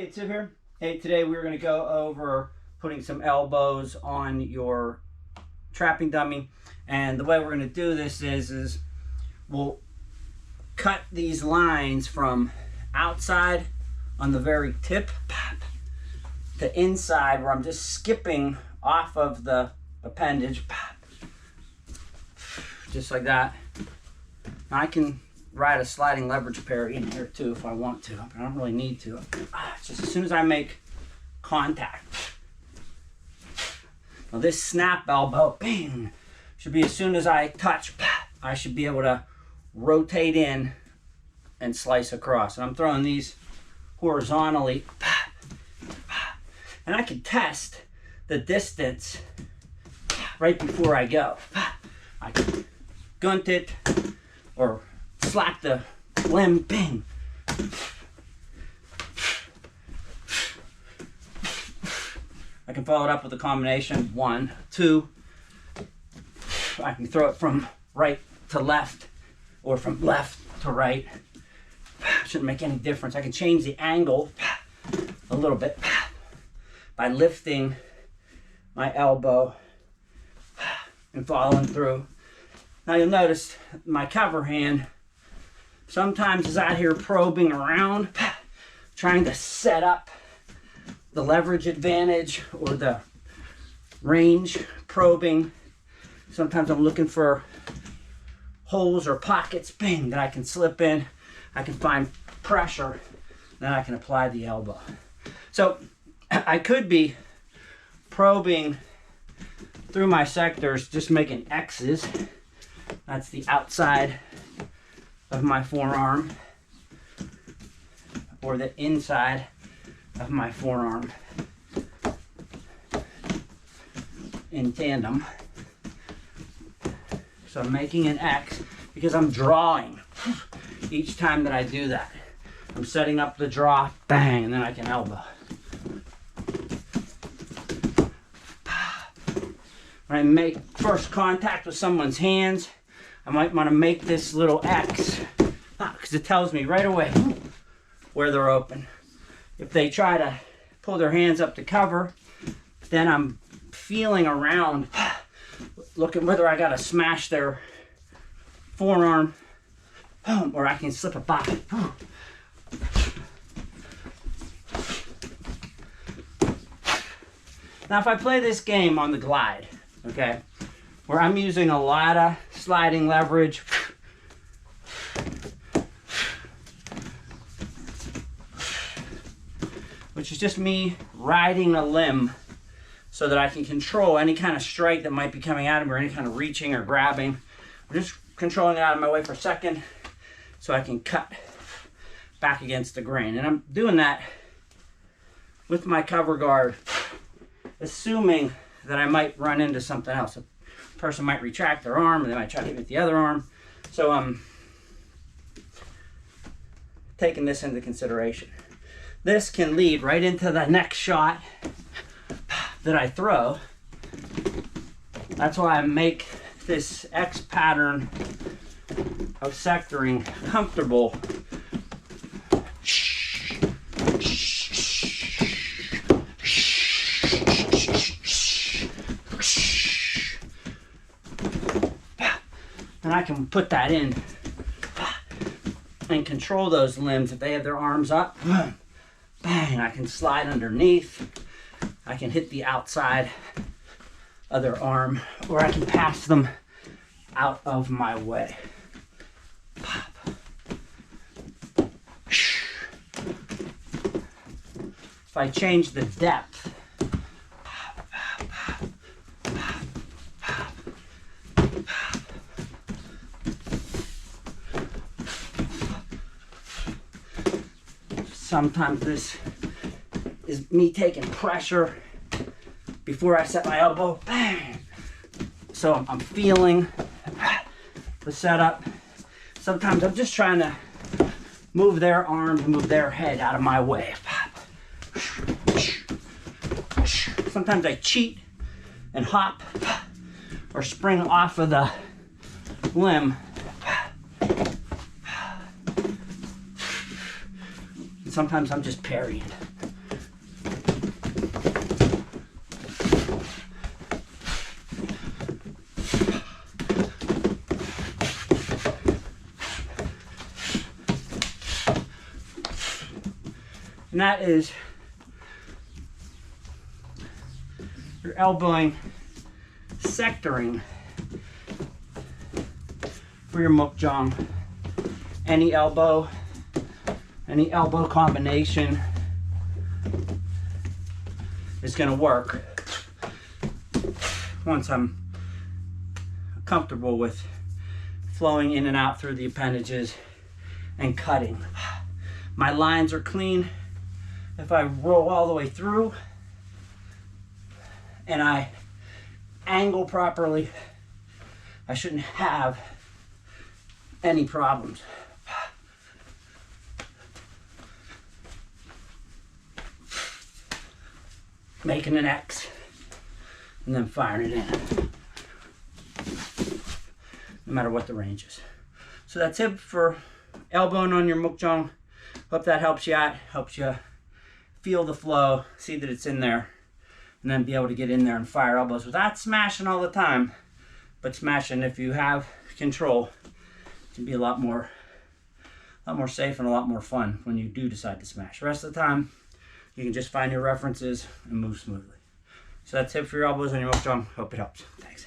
Hey, it's Sid here. Hey, today we're going to go over putting some elbows on your trapping dummy. And the way we're going to do this is we'll cut these lines from outside on the very tip to inside where I'm just skipping off of the appendage. Just like that. Now I can ride a sliding leverage pair in here too if I want to, but I don't really need to. It's just as soon as I make contact. Now this snap elbow, bing, should be as soon as I touch, I should be able to rotate in and slice across. And I'm throwing these horizontally, and I can test the distance right before I go. I can gunt it or slap the limb, bing. I can follow it up with a combination, 1, 2. I can throw it from right to left or from left to right. Shouldn't make any difference. I can change the angle a little bit by lifting my elbow and following through. Now you'll notice my cover hand sometimes is out here probing around, trying to set up the leverage advantage or the range probing. Sometimes I'm looking for holes or pockets, bing, that I can slip in. I can find pressure, then I can apply the elbow. So I could be probing through my sectors, just making X's. That's the outside of my forearm or the inside of my forearm in tandem. So I'm making an X because I'm drawing each time that I do that. I'm setting up the draw, bang, and then I can elbow. When I make first contact with someone's hands, I might want to make this little X because it tells me right away where they're open. If they try to pull their hands up to cover, then I'm feeling around, looking whether I got to smash their forearm or I can slip a back. Now if I play this game on the glide, okay, where I'm using a lot of sliding leverage, which is just me riding a limb so that I can control any kind of strike that might be coming at him or any kind of reaching or grabbing. I'm just controlling it out of my way for a second so I can cut back against the grain. And I'm doing that with my cover guard, assuming that I might run into something else. A person might retract their arm and they might try to hit with the other arm. So I'm taking this into consideration. This can lead right into the next shot that I throw. That's why I make this X pattern of sectoring comfortable. And I can put that in and control those limbs. If they have their arms up, bang, I can slide underneath. I can hit the outside of their arm, or I can pass them out of my way. Pop. If I change the depth, sometimes this is me taking pressure before I set my elbow, bang. So I'm feeling the setup. Sometimes I'm just trying to move their arms, move their head out of my way. Sometimes I cheat and hop or spring off of the limb. And sometimes I'm just parrying. And that is you're elbowing, sectoring for your Mook Jong. Any elbow combination is going to work once I'm comfortable with flowing in and out through the appendages and cutting. My lines are clean. If I roll all the way through and I angle properly, I shouldn't have any problems. Making an X and then firing it in, no matter what the range is. So that's it for elbowing on your Mook Jong. Hope that helps you out, helps you feel the flow, see that it's in there, and then be able to get in there and fire elbows without smashing all the time, but smashing, if you have control, can be a lot more safe and a lot more fun when you do decide to smash. The rest of the time, you can just find your references and move smoothly. So that's it for your elbows on your Mook Jong. Hope it helps. Thanks.